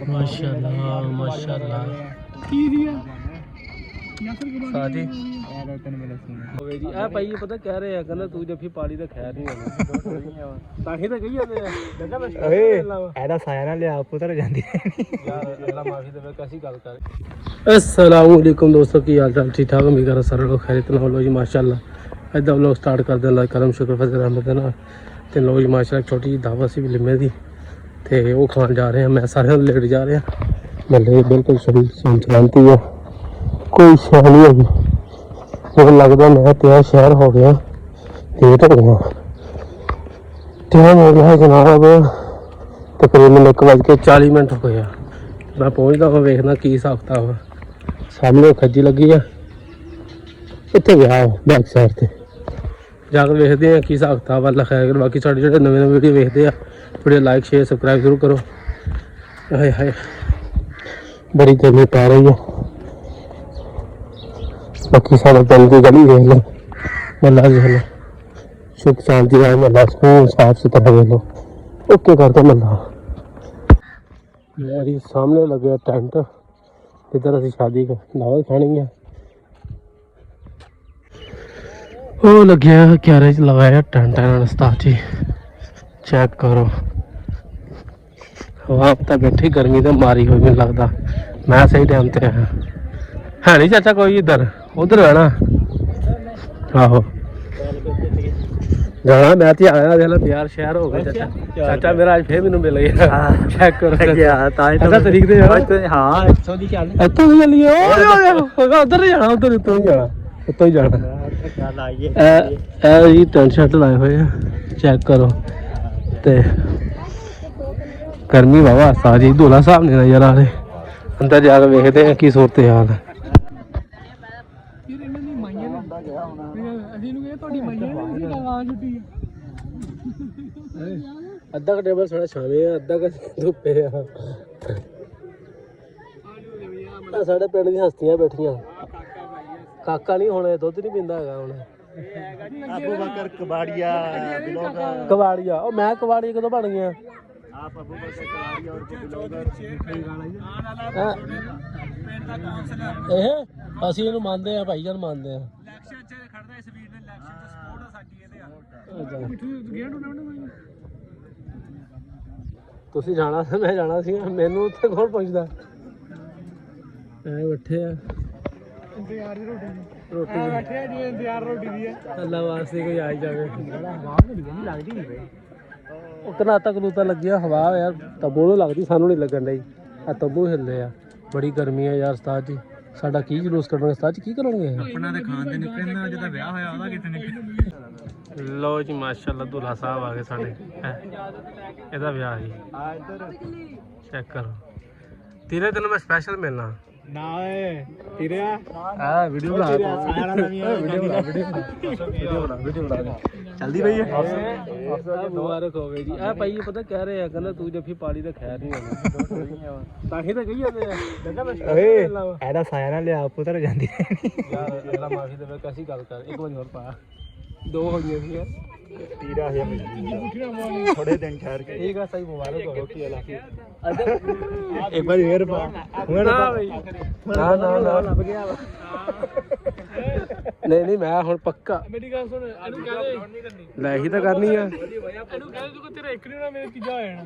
माशाल्लाह माशाल्लाह साजी भाई पता कह रहे हैं कहना तू जब पाली तो खैर नहीं ताही तो कही जाते हैं ऐसा साया ना लिया पुत्र जांदी यार अल्लाह माफी दे कैसी गल कर अस्सलाम वालेकुम दोस्तों की हाल चाल ठीक ठाक उम्मीद कर सारे लोग खैरियत नाल हो जी माशाल्लाह अज दा व्लॉग स्टार्ट कर दें करम शुक्र फजल रहमत नाल ते लोग जी माशाल्लाह छोटी जी दावत सी लिम्मे दी ते वो खान जा रहे हैं मैं सारे लेट जा रहे हैं मतलब बिल्कुल सही शांति है कोई शह नहीं होगी मुझे लगता मैं तैयार शहर हो गया लेट हो गया टाइम हो गया है जनाब तकरीबन 1:40 हो गया मैं पहुँचता वा वेखना की हिसाब किताब सामने खज्जी लगी है इतने गया बैक साइड से जाकर वेखते हैं की हिसाब किताब अल्लाह खैर कर बाकी साढ़े जो नवे नवे वीडियो वेखते हैं वीडियो लाइक शेयर सबसक्राइब जरूर करो हाय हाय बड़ी गर्मी पै रही है बाकी सारे पिंड की गली देख लो महला देख लो सुख शांति है महला सुकून साफ सुथरा देख लो ओके करते महला मेरी सामने लगे टेंट इधर असी शादी का दावत खानी है वो लगे क्यारे च लगाया टेंट उस्ताद जी चेक करो हवा तो बैठी गर्मी तो मारी हुई मैंने लगता मैं सही टाइम से है नहीं चाचा कोई इधर उधर है ना आहो जाना मैं तो आया देख लो यार शहर हो गया चाचा चाचा मेरा आज फिर मैनू मिल गया चेक करो तरीक से हाँ इतों ही चलिए उधर ही जाना उधर उतों ही जाना उतों ही जाना जी टेंट शर्ट लाए हुए हैं चेक करो ते गर्मी बाबा सारी दूल्हा साहब ने नजर आ रहे अंदर जाकर वेखते हैं की सूरत हाल है अद्धा का टेबल थोड़ा छावे है अद्धा का धुप्पे है साढ़े पिंड दी हस्तियां बैठियां काका नहीं होने दुध नहीं पींदा है हुण अबू बकर कबाड़िया कबाड़िया ओ मैं कबाड़िया कदों बन गया आप अबू बकर कबाड़िया और ब्लॉगर ਅਸੀਂ ਇਹਨੂੰ ਮੰਨਦੇ ਆ ਭਾਈ ਜਾਨ ਮੰਨਦੇ ਆ ਇਲੈਕਸ਼ਨ ਚ ਖੜਦਾ ਇਸ ਵੀਰ ਨੇ ਇਲੈਕਸ਼ਨ ਚ ਸਪੋਰਟ ਆ ਸਾਡੀ ਇਹਦੇ ਆ ਤੁਸੀਂ ਜਾਣਾ ਸੀ ਮੈਂ ਜਾਣਾ ਸੀ ਮੈਨੂੰ ਉੱਥੇ ਕੌਣ ਪੁੱਛਦਾ ਐ ਬੈਠੇ ਆ ਇੰਤਜ਼ਾਰ ਦੀ ਰੋਟੀ ਬੈਠੇ ਆ ਜੀ ਇੰਤਜ਼ਾਰ ਰੋਟੀ ਦੀ ਆ ਅੱਲਾ ਵਾਸਤੇ ਕੋਈ ਆ ਜਾਵੇ ਹਵਾ ਨਹੀਂ ਲੱਗਦੀ ਨਹੀਂ ਬਈ ਉਹ ਕਨਾਤਾ ਕਨੂਤਾ ਲੱਗਿਆ ਹਵਾ ਯਾਰ ਤੱਬੂ ਨੂੰ ਲੱਗਦੀ ਸਾਨੂੰ ਨਹੀਂ ਲੱਗਣ ਡਈ ਆ ਤੱਬੂ ਹਿੱਲੇ ਆ ਬੜੀ ਗਰਮੀ ਆ ਯਾਰ ਉਸਤਾਦ ਜੀ ਸਾਡਾ ਕੀ ਜਲੂਸ ਕੱਢਣਾ ਉਸਤਾਦ ਜੀ ਕੀ ਕਰੋਗੇ ਆਪਣਾ ਤੇ ਖਾਣ ਦੇ ਨਿਕਲਣਾ ਜਿਹਦਾ ਵਿਆਹ ਹੋਇਆ ਉਹਦਾ ਕਿੱਥੇ ਨਿਕਲ ਲੋ ਜੀ ਮਾਸ਼ਾਅੱਲਾ ਦੁल्हा ਸਾਹਿਬ ਆ ਗਏ ਸਾਡੇ ਇਹਦਾ ਵਿਆਹ ਸੀ ਆ ਇੱਧਰ ਚੈੱਕ ਕਰੋ ਤੇਰੇ ਦਿਨ ਮੈਂ ਸਪੈਸ਼ਲ ਮਿਲਣਾ ना तेरे हां वीडियो बना सारा नवीं वीडियो बना जल्दी भई मुबारक हो गई जी आ भाई पता कह रहे हैं कहना तू जब पाली तो खैर नहीं होनी ताही तो कही जाते हैं ऐसा साया ना लिया पुत्र जांदी यार अल्लाह माफी दे कैसी गल कर एक बार और पा दो हो गई थी तीरा है थोड़े दिन ठहर के ठीक है सही मुबारक हो की अल्लाह एक बार हेयर पा ना भाई ना ਲੱਭ ਗਿਆ नहीं मैं हुण पक्का मेरी गल सुन ਇਹਨੂੰ ਕਹਦੇ ਲੈ ਹੀ ਤਾਂ ਕਰਨੀ ਆ ਇਹਨੂੰ ਕਹਦੇ ਤੂੰ ਤੇਰਾ ਇੱਕ ਨਹੀਂ ਹੋਣਾ ਮੇਰੇ ਤੀਜਾ ਹੋ ਜਾਣਾ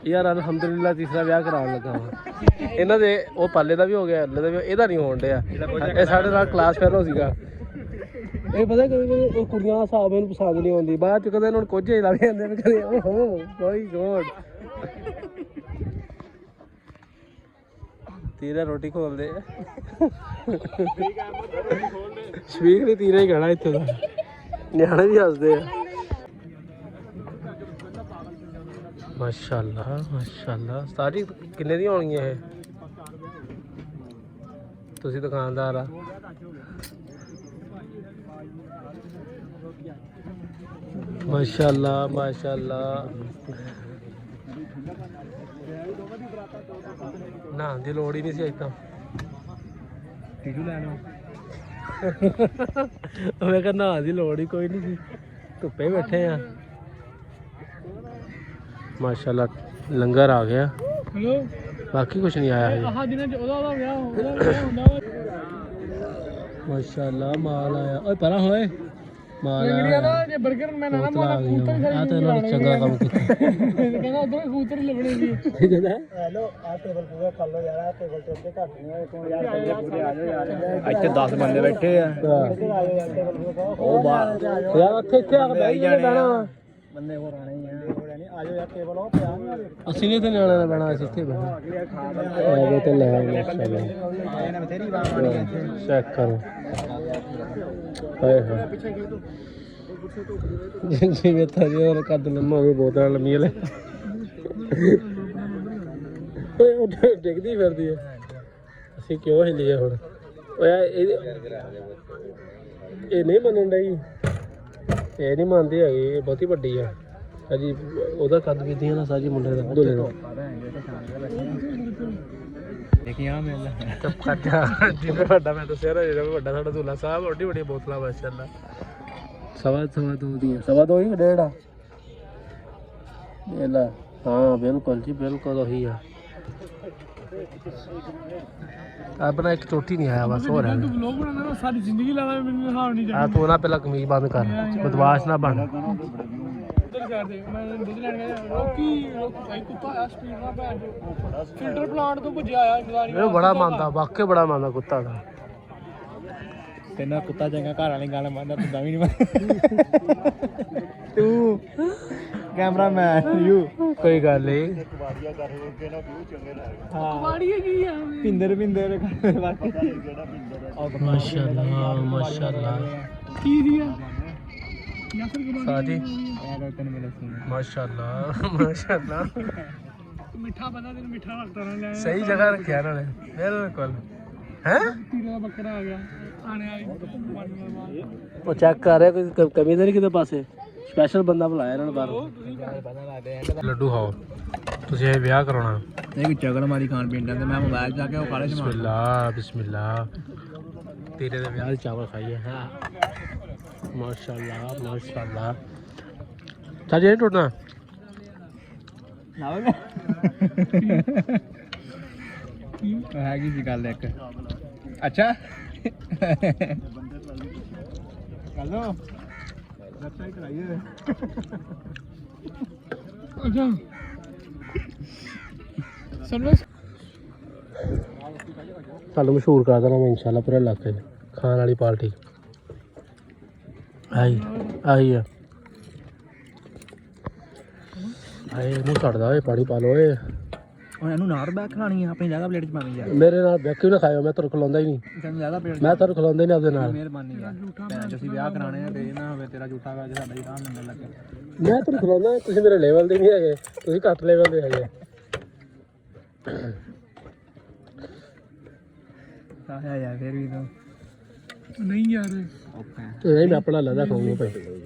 ਯਾਰ ਅਲਹਮਦੁਲਿਲਾ ਤੀਸਰਾ ਵਿਆਹ ਕਰਾਉਣ ਲੱਗਾ ਵਾ ਇਹਨਾਂ ਦੇ ਉਹ ਪਾਲੇ ਦਾ ਵੀ ਹੋ ਗਿਆ ਅੱਲੇ ਦਾ ਵੀ ਇਹਦਾ ਨਹੀਂ ਹੋਣ ਡਿਆ ਇਹ ਸਾਡੇ ਨਾਲ ਕਲਾਸ ਫੈਲੋ ਸੀਗਾ ਇਹ ਪਤਾ ਕਦੇ ਉਹ ਕੁੜੀਆਂ ਦਾ ਹਿਸਾਬ ਇਹਨੂੰ ਪਸੰਦ ਨਹੀਂ ਆਉਂਦੀ ਬਾਅਦ ਚ ਕਦੇ ਇਹਨਾਂ ਨੂੰ ਕੋਝੇ ਲੱਗ ਜਾਂਦੇ ਨੇ ਕਦੇ ਓਹੋ ਮਾਈ ਗੋਡ तीरा रोटी खोल दे शबीक ने तीरा ही कहना इत्थे दा न्याणे भी हसदे माशाअल्लाह माशाअल्लाह सारी किन्ने दी होणगियां ये तुसी दुकानदार आ माशाअल्लाह माशाअल्लाह नहान की लोड़ ही नहीं सी अज तो टीजू लैना मैं कहा नहान की लोड़ ही कोई नहीं सी धुप्पे बैठे हैं ਮਾਸ਼ਾਅੱਲਾ ਲੰਗਰ ਆ ਗਿਆ। ਹੈਲੋ ਬਾਕੀ ਕੁਝ ਨਹੀਂ ਆਇਆ ਹਜੇ। ਆਹ ਦਿਨਾਂ ਚ ਉਹਦਾ ਵਿਆਹ ਹੁੰਦਾ ਮਾਸ਼ਾਅੱਲਾ ਮਾਲ ਆਇਆ। ਓਏ ਪਰਾਂ ਹੋਏ ਮਾਲ ਇੰਗਲੀਆਂ ਆਇਆ। ਨਾ ਜੇ 버ਗਰ ਮੈਂ ਨਾ ਮਾਰਾ ਕਬੂਤਰ ਹੀ ਆ ਤਾਂ ਇਹਨਾਂ ਨੇ ਚੰਗਾ ਕੰਮ ਕੀਤਾ। ਕਹਿੰਦਾ ਉਧਰ ਕਬੂਤਰ ਹੀ ਲੱਭਣੇ ਸੀ ਠੀਕ ਹੈ। ਹੈਲੋ ਆ ਟੇਬਲ ਪੂਰਾ ਕਰ ਲਓ ਯਾਰ। ਆ ਟੇਬਲ ਤੇ ਉੱਤੇ ਘੱਟ ਨਹੀਂ ਹੋਏ ਕੋਣ ਯਾਰ ਬੰਦੇ ਪੂਰੇ ਆ ਜਾਓ ਯਾਰ। ਇੱਥੇ 10 ਬੰਦੇ ਬੈਠੇ ਆ। ਇੱਧਰ ਆ ਜਾਓ ਯਾਰ ਟੇਬਲ ਪੂਰਾ ਉਹ ਬਾਹਰ ਯਾਰ ਇੱਥੇ ਆ ਕੇ ਬਹਿ ਜਾਣਾ ਬੰਦੇ ਹੋਰ ਆਣੇ ਹੀ ਆ। ਆ ਜਾਓ ਯਾਰ ਟੇਬਲ ਉਹ ਪਿਆ ਨਹੀਂ। ਅਸੀਂ ਨੇ ਤੇ ਨਿਆਣਾ ਦਾ ਬਣਾ ਅਸੀਂ ਇੱਥੇ ਬਹਿਣਾ। ਆ ਗਏ ਤੇ ਲੈ ਆਏ ਮਾਸ਼ਾਅੱਲਾ। ਇਹਨੇ ਬਥੇਰੀ ਵਾਰ ਮਾਰੀ ਇੱਥੇ ਚੈੱਕ ਕਰੋ। ਹਾਏ ਹਾਏ ਜਿਵੇਂ ਥਾਲੀ ਵਾਲਾ ਕੱਦ ਲੰਮਾ ਹੋਵੇ ਬੋਤਲਾਂ ਲੰਮੀਆਂ ਲੈ। ਓਏ ਉਹ ਡਿੱਗਦੀ ਫਿਰਦੀ ਹੈ। ਅਸੀਂ ਕਿਉਂ ਹਿੱਲੀਏ ਹੁਣ? ਓਏ ਇਹ ਨਹੀਂ ਮੰਨਣ ਡਈ। ਇਹ ਨਹੀਂ ਮੰਨਦੀ ਹੈਗੀ। ਇਹ ਬਹੁਤੀ ਵੱਡੀ ਆ ਅਜੀ। ਉਹਦਾ ਕੱਦ ਕੀਤੀ ਨਾ ਸਾਜੀ ਮੁੰਡੇ ਦਾ ਦੋਲੇ ਦਾ। ਦੇਖਿਆ ਮੇਲਾ ਚੁੱਪ ਕਰ ਜਾ। ਜਿਵੇਂ ਵੱਡਾ ਮੈਂ ਦੱਸਿਆ ਨਾ ਜਿਹੜਾ ਵੱਡਾ ਸਾਡਾ ਦੁੱਲਾ ਸਾਹਿਬ ਵੱਡੀ ਵੱਡੀ ਬੋਤਲਾਂ ਮਾਸ਼ਾਅੱਲਾ। ਸਵਾ ਦੋ ਦੀਆਂ। ਸਵਾ ਦੋ ਹੀ ਡੇਢ ਆ ਇਹ ਲੈ। ਹਾਂ ਬਿਲਕੁਲ ਜੀ ਬਿਲਕੁਲ ਉਹੀ ਆ। ਆਪਣਾ ਇੱਕ ਚੋਟੀ ਨਹੀਂ ਆਇਆ ਬਸ ਹੋਰ ਹੈ। ਤੂੰ ਵਲੌਗ ਬਣਾਉਣਾ ਨਾ ਸਾਰੀ ਜ਼ਿੰਦਗੀ ਲਾਵਾ ਮੈਨੂੰ ਹਾਲ ਨਹੀਂ ਜਾਣਾ। ਤੂੰ ਨਾ ਪਹਿਲਾਂ ਕਮੀਜ਼ ਬੰਦ ਕਰ ਬਦਮਾਸ਼ ਨਾ ਬਣ। ਮੈਂ ਦੁੱਧ ਲੈਣ ਗਿਆ ਲੋਕੀ ਭਾਈ ਕੁੱਤਾ ਆ ਸਪੀਡ ਨਾਲ ਭੈਣ ਜੋ ਫਿਲਟਰ ਪਲਾਂਟ ਤੋਂ ਭੱਜਿਆ ਆਇਆ ਇੰਤਜ਼ਾਰੀ। ਇਹ ਬੜਾ ਮੰਨਦਾ ਵਾਕਈ ਬੜਾ ਮੰਨਦਾ ਕੁੱਤਾ ਦਾ। ਤੈਨੂੰ ਕੁੱਤਾ ਚੰਗਾ ਘਰ ਵਾਲੀ ਗੱਲ ਮੰਨਦਾ ਤੂੰ ਤਾਂ ਵੀ ਨਹੀਂ ਤੂੰ ਕੈਮਰਾਮੈਨ ਯੂ। ਕੋਈ ਗੱਲ ਨਹੀਂ ਵਾੜੀਆ ਕੀ ਆ ਪਿੰਦਰ ਮਾਸ਼ਾਅੱਲਾ ਮਾਸ਼ਾਅੱਲਾ। ਕੀ ਦੀਆ ਸਾਜੀ ਮਾਸ਼ਾਅੱਲਾ ਮਾਸ਼ਾਅੱਲਾ। ਮਿੱਠਾ ਬੰਦਾ ਤੈਨੂੰ ਮਿੱਠਾ ਲੱਗਦਾ ਰਹਿਣਾ। ਸਹੀ ਜਗ੍ਹਾ ਰੱਖਿਆ ਨਾਲੇ ਬਿਲਕੁਲ ਹੈ। ਤੀਰੇ ਦਾ ਬੱਕਰਾ ਆ ਗਿਆ ਆਣੇ ਵਾਲੀ। ਉਹ ਚੈੱਕ ਕਰ ਰਿਹਾ ਕੋਈ ਕਮੀ ਤਾਂ ਨਹੀਂ ਕਿਤੇ ਪਾਸੇ। ਸਪੈਸ਼ਲ ਬੰਦਾ ਬੁਲਾਇਆ ਇਹਨਾਂ ਨੇ ਬਾਹਰ। ਲੱਡੂ ਖਾਓ ਤੁਸੀਂ। ਇਹ ਵਿਆਹ ਕਰਾਉਣਾ ਇਹ ਚਗਲ ਮਾਰੀ ਖਾਣ ਪੀਣ ਦਾ। ਮੈਂ ਮੋਬਾਈਲ ਜਾ ਕੇ ਉਹ ਖਾਲੇ ਬਿਸਮਿਲ੍ਲਾ ਬਿਸਮਿਲ੍ਲਾ। ਤੇਰੇ ਦੇ ਵਿਆਹ ਦੇ ਚਾਵਲ ਖਾਈਏ। ਹਾਂ ਮਾਸ਼ਾਅੱਲਾ ਮਾਸ਼ਾਅੱਲਾ। ਸਾਜੇ ਨਹੀਂ ਟੁੱਟਣਾ ਹੈਗੀ ਸੀ ਗੱਲ ਇੱਕ। ਅੱਛਾ ਹੈਲੋ ਵੈਬਸਾਈਟ ਕਰਾਈਏ। ਅੱਛਾ ਸਰਵਿਸ ਤੁਹਾਨੂੰ ਮਸ਼ਹੂਰ ਕਰ ਦੇਣਾ ਮੈਂ ਇਨਸ਼ਾਅੱਲਾ ਪੂਰੇ ਇਲਾਕੇ 'ਚ। ਖਾਣ ਵਾਲੀ ਪਾਰਟੀ ਆਈ ਆ। ਆਏ ਮੂੰਹ ਛੱਡਦਾ ਓਏ ਪਾਣੀ ਪਾ ਲਓ ਓਏ। ਇਹਨੂੰ ਨਾਰ ਬੈਕ ਖਾਣੀ ਆ ਆਪਣੀ ਜਗ੍ਹਾ ਪਲੇਟ 'ਚ ਪਾਣੀ ਯਾਰ। ਮੇਰੇ ਨਾਲ ਬੈਕ ਨਾ ਖਾਇਓ। ਮੈਂ ਤੁਹਾਨੂੰ ਖਿਲਾਉਂਦਾ ਹੀ ਨਹੀਂ। ਤੈਨੂੰ ਜ਼ਿਆਦਾ ਪਲੇਟ ਮੈਂ ਤੁਹਾਨੂੰ ਖਿਲਾਉਂਦਾ ਹੀ ਨਹੀਂ ਆਪਦੇ ਨਾਲ। ਮਿਹਰਬਾਨੀ ਯਾਰ ਭੈਣ ਅਸੀਂ ਵਿਆਹ ਕਰਾਣੇ ਆ ਤੇ ਇਹ ਨਾ ਹੋਵੇ ਤੇਰਾ ਝੂਠਾ ਵਾ ਸਾਡਾ ਹੀ ਰਾਹ ਮੰਗਣ ਲੱਗੇ। ਮੈਂ ਤੁਹਾਨੂੰ ਖਿਲਾਉਂਦਾ। ਤੁਸੀਂ ਮੇਰੇ ਲੈਵਲ ਦੇ ਨਹੀਂ ਹੈਗੇ। ਤੁਸੀਂ ਘੱਟ ਲੈਵਲ ਦੇ ਹੈਗੇ। ਆਇਆ ਯਾਰ ਫਿਰ ਵੀ ਤਾਂ ਨਹੀਂ ਯਾਰ। ਨਹੀਂ ਮੈਂ ਆਪਣਾ ਲੈਦਾ ਖਾਊਂਗਾ ਭਾਈ।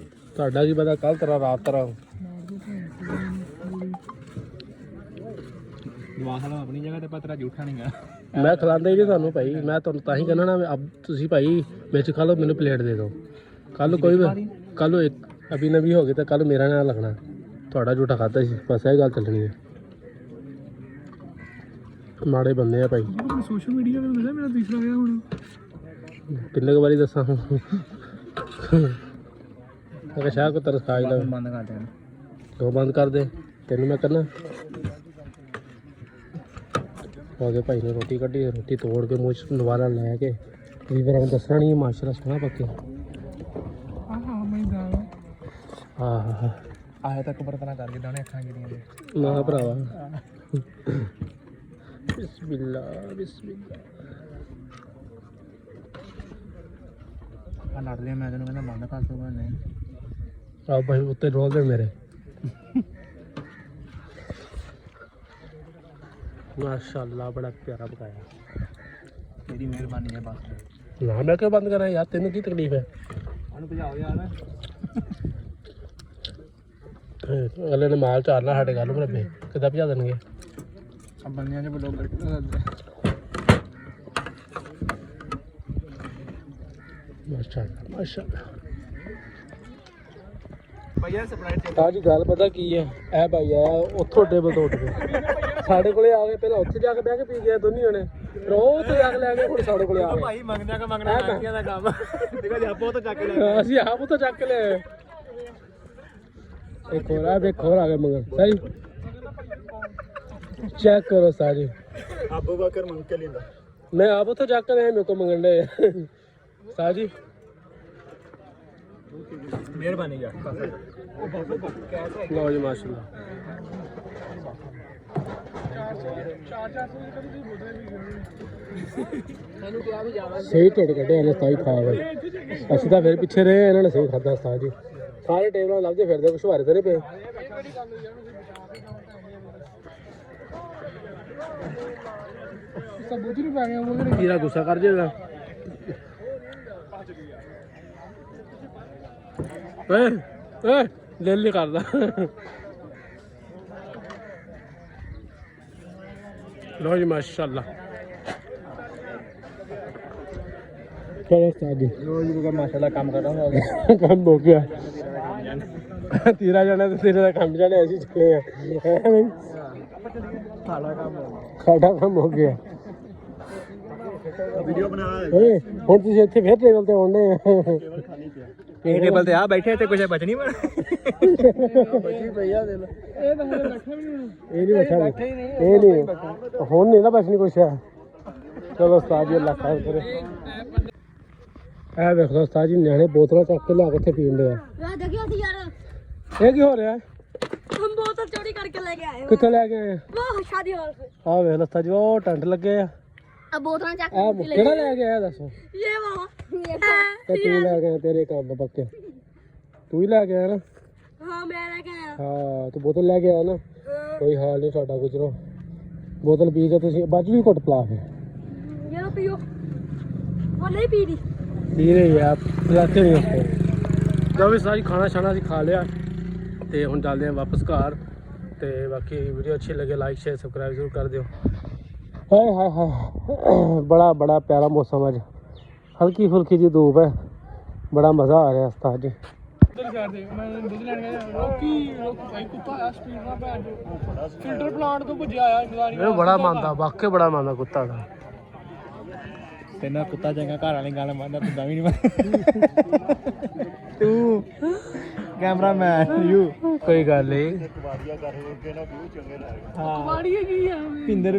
ਤੁਹਾਡਾ ਕੀ ਪਤਾ ਕੱਲ ਤੇਰਾ ਰਾਤ ਤੇਰਾ ਆਪਣੀ ਜਗ੍ਹਾ ਤੇ ਤੇਰਾ ਝੂਠਾ ਨਹੀਂ ਗਾ। ਮੈਂ ਖਿਲਾਉਂਦਾ ਹੀ ਨਹੀਂ ਤੁਹਾਨੂੰ ਭਾਈ। ਮੈਂ ਤੁਹਾਨੂੰ ਤਾਂ ਹੀ ਕਹਿੰਦਾ ਨਾ ਤੁਸੀਂ ਭਾਈ ਵਿੱਚ ਖਾ ਲਓ ਮੈਨੂੰ ਪਲੇਟ ਦੇ ਦਿਓ। ਕੱਲ ਕੋਈ ਕੱਲ ਨੂੰ ਇੱਕ ਅਭੀ ਨਵੀ ਹੋ ਗਈ ਤਾਂ ਕੱਲ ਮੇਰਾ ਨਾਂ ਲੱਗਣਾ। ਤੁਹਾਡਾ ਝੂਠਾ ਖਾਧਾ ਸੀ ਬਸ ਇਹ ਗੱਲ ਚੱਲਣੀ ਹੈ। ਮਾੜੇ ਬੰਦੇ ਆ ਭਾਈ। ਸੋਸ਼ਲ ਮੀਡੀਆ ਤੇ ਦੱਸਿਆ ਮੇਰਾ ਤੀਸਰਾ ਵਿਆਹ ਹੁਣ ਕਿੰਨੇ ਕੁ ਵਾਰੀ ਦੱਸਾਂ। ਮੈਂ ਸ਼ਾਹ ਕੋ ਤਰਸ ਖਾ ਲੈ। ਬੰਦ ਕਰ ਦੇ ਕਿਉਂ ਬੰਦ ਕਰ ਦੇ ਤੈਨੂੰ ਮੈਂ ਕਹਿੰਦਾ। ਆ ਗਏ ਭਾਈ ਨੇ ਰੋਟੀ ਕੱਢੀ। ਰੋਟੀ ਤੋੜ ਕੇ ਮੂੰਹ 'ਚ ਦੁਬਾਰਾ ਲੈ ਕੇ ਵੀ ਫਿਰ ਹੁਣ ਦੱਸਣਾ ਨਹੀਂ ਮਾਸ਼ਾਅੱਲਾ ਸੋਹਣਾ ਪੱਕੇ। ਆਹ ਆਇਆ ਤੱਕ ਬਰਤਨਾ ਕਰਕੇ ਦਾਣੇ ਅੱਖਾਂ ਗਿਰੀਆਂ ਨਾ ਭਰਾਵਾ। ਬਿਸਮਿਲ੍ਲਾ ਬਿਸਮਿਲ੍ਲਾ। ਆ ਲੜ ਲਿਆ ਮੈਂ ਤੈਨੂੰ ਕਹਿੰਦਾ ਬੰਦ ਕਰ ਦੂੰਗਾ। ਨਹੀਂ ਆ ਭਾਈ ਉੱਤੇ ਰੋਲ ਦੇ ਮੇਰੇ। ਮਾਸ਼ਾਅੱਲਾ ਬੜਾ ਪਿਆਰਾ ਪਕਾਇਆ। ਤੇਰੀ ਮਿਹਰਬਾਨੀ ਹੈ ਬਸ। ਨਾ ਮੈਂ ਕਿਉਂ ਬੰਦ ਕਰਾਂ ਯਾਰ ਤੈਨੂੰ ਕੀ ਤਕਲੀਫ ਹੈ? ਉਹਨੂੰ ਭਜਾਓ ਯਾਰ। ਅਗਲੇ ਨੇ ਮਾਲ ਚਾਰਨਾ ਸਾਡੇ ਗੱਲ ਨੂੰ ਰੱਬੇ ਕਿੱਦਾਂ ਭਜਾ ਦੇਣਗੇ। ਆ ਬੰਦਿਆਂ 'ਚ ਬਲੌਗ ਮਾਸ਼ਾਅੱਲਾ ਮਾਸ਼ਾਅੱਲਾ। ਤਾਂ ਜੀ ਗੱਲ ਪਤਾ ਕੀ ਹੈ, ਇਹ ਭਾਈ ਆਇਆ ਉੱਥੋਂ ਟੇਬਲ ਤੋਂ ਉੱਠ ਕੇ ਸਾਡੇ ਕੋਲੇ ਆ ਗਏ। ਪਹਿਲਾਂ ਉੱਥੇ ਜਾ ਕੇ ਬਹਿ ਕੇ ਪੀ ਗਿਆ ਦੋਨੀ ਜਣੇ, ਫਿਰ ਉਹ ਉੱਥੇ ਜਾ ਕੇ ਲੈ ਗਏ, ਹੁਣ ਸਾਡੇ ਕੋਲੇ ਆ ਗਏ। ਭਾਈ ਮੰਗਣਾ ਮੰਗਿਆ ਦਾ ਕੰਮ ਦੇਖੋ ਜੀ ਆਪੋ ਤੋਂ ਚੱਕ ਲੈ ਅਸੀਂ ਆਪ ਉੱਥੋਂ ਚੱਕ ਲਿਆ। ਇੱਕ ਹੋਰ ਆ, ਦੇਖ ਹੋਰ ਆ ਗਏ ਮਗਰ। ਸਹੀ ਚੈੱਕ ਕਰੋ ਸਾਜੀ। ਅਬੂ ਬਕਰ ਮੰਗ ਕੇ ਲਿੰਦਾ ਮੈਂ ਆਪ ਉੱਥੋਂ ਚੱਕ ਲਿਆ, ਮੇਰੇ ਕੋਲ ਮੰਗਣ ਦੇ ਸਾਜੀ। ਮਿਹਰਬਾਨੀ ਯਾਰ। ਲਓ ਜੀ ਮਾਸ਼ਾਅੱਲਾ। ਸਹੀ ਢਿੱਡ ਕੱਢਿਆ ਇਹਨੇ ਸਾਈ ਖਾ ਗਏ। ਅਸੀਂ ਤਾਂ ਫਿਰ ਪਿੱਛੇ ਰਹੇ, ਇਹਨਾਂ ਨੇ ਸਹੀ ਖਾਧਾ ਉਸਤਾਦ ਜੀ। ਸਾਰੇ ਟੇਬਲਾਂ ਲੱਭਦੇ ਫਿਰਦੇ, ਕੁਛ ਹਾਰੇ ਤੇ ਨਹੀਂ ਪਏ। ਕੀਰਾ ਗੁੱਸਾ ਕਰ ਜਾਏਗਾ। ਓਏ ਓਏ ਦਿਲ ਨਹੀਂ ਕਰਦਾ। ਲਓ ਜੀ ਮਾਸ਼ਾਅੱਲਾ। ਚਲੋ ਉਸਤਾਦ ਜੀ ਮਾਸ਼ਾਅੱਲਾ ਕੰਮ ਕਰ ਰਹਾ ਕੰਮ ਹੋ ਗਿਆ। ਤੀਰਾ ਜਾਣਾ ਤੇ ਤੇਰੇ ਦਾ ਕੰਮ ਜਾਣਾ, ਅਸੀਂ ਚੱਲੇ ਆ। ਸਾਡਾ ਕੰਮ ਹੋ ਗਿਆ। ਵੀਡੀਓ ਬਣਾ ਓਏ ਹੁਣ ਤੁਸੀਂ ਇੱਥੇ ਫਿਰ ਟੇਬਲ ਤੇ ਆਉਣੇ ਆ। ਇਹ ਟੇਬਲ ਤੇ ਆ ਬੈਠੇ ਤੇ ਕੁਝ ਬਚ ਨਹੀਂ ਬਣ ਬਚੀ ਪਈਆ ਦਿਲ। ਇਹ ਤਾਂ ਹਲੇ ਬੈਠਾ ਵੀ ਨਹੀਂ। ਇਹ ਨਹੀਂ ਬੈਠਾ, ਇਹ ਨਹੀਂ ਹੁਣ ਨਹੀਂ ਨਾ ਬਚਣੀ ਕੁਛ। ਚਲੋ ਉਸਤਾਦ ਜੀ ਅੱਲਾਹ ਖੈਰ ਕਰੇ। ਇਹ ਵੇਖੋ ਉਸਤਾਦ ਜੀ, ਨਿਆਣੇ ਬੋਤਲਾਂ ਚੱਕ ਕੇ ਲਿਆ ਕੇ ਇੱਥੇ ਪੀਣ ਦੇ ਆ। देखियो सी यार, ਇਹ ਕੀ ਹੋ ਰਿਹਾ? हम बोतल चोरी करके लेके आए हैं। ਕਿੱਥੋਂ ਲੈ ਕੇ ਆਏ? वो शादी हॉल से। ਆਹ ਵੇਖ ਉਸਤਾਦ ਜੀ, ਉਹ ਟੰਟ ਲੱਗੇ ਆ। अब बोतल चक ਇਹ ਕਿਹੜਾ ਲੈ ਕੇ ਆਇਆ ਦੱਸੋ? ये वाला ਤੇ ਤੂੰ ਲੈ ਕੇ ਆਇਆ, ਤੇਰੇ ਕੰਮ ਪੱਕੇ ਤੂੰ ਹੀ ਲੈ ਕੇ ਆਇਆ ਨਾ। हाँ मैं लेके आया। ਹਾਂ ਤੂੰ ਬੋਤਲ ਲੈ ਕੇ ਆਇਆ ਨਾ। ਕੋਈ ਹਾਲ ਨਹੀਂ ਤੁਹਾਡਾ, ਗੁਜਰੋ। ਬੋਤਲ ਪੀ ਕੇ ਤੁਸੀਂ ਬਾਅਦ ਵੀ ਘੁੱਟ ਪਲਾ ਫਿਰ ये लो पियो। वो नहीं पी रही। ਪੀ ਰਹੇ ਆ ਪਿਲਾਤੇ ਨਹੀਂ ਉਸको। ਜੋ ਵੀ ਸਾਰੀ ਖਾਣਾ ਛਾਣਾ ਅਸੀਂ ਖਾ ਲਿਆ ਤੇ ਹੁਣ ਚੱਲਦੇ ਹਾਂ ਵਾਪਸ ਘਰ। ਤੇ ਬਾਕੀ ਵੀਡੀਓ ਅੱਛੀ ਲੱਗੇ ਲਾਈਕ ਸ਼ੇਅਰ ਸਬਸਕ੍ਰਾइब ਜ਼ਰੂਰ ਕਰ ਦਿਓ। ਹਾਏ ਹਾਏ ਹਾਏ, ਬੜਾ ਬੜਾ ਪਿਆਰਾ ਮੌਸਮ ਅੱਜ, ਹਲਕੀ ਫੁਲਕੀ ਜੀ ਧੂਪ ਹੈ, ਬੜਾ ਮਜ਼ਾ ਆ ਰਿਹਾ ਉਸਤਾਦ ਜੀ। ਫਿਲਟਰ ਪਲਾਂਟ ਤੋਂ ਭੱਜਿਆ ਆਇਆ। ਇਹ ਬੜਾ ਮੰਨਦਾ, ਵਾਕਈ ਬੜਾ ਮੰਨਦਾ ਕੁੱਤਾ ਦਾ। ਤੈਨਾਂ ਕੁੱਤਾ ਚੰਗਾ ਘਰ ਵਾਲੀ ਗੱਲ ਮੰਨਦਾ ਤੂੰ ਵੀ ਨਹੀਂ ਤੂੰ ਕੈਮਰਾਮੈਨ ਯੂ। ਕੋਈ ਗੱਲ ਨਹੀਂ। ਪਿੰਦਰ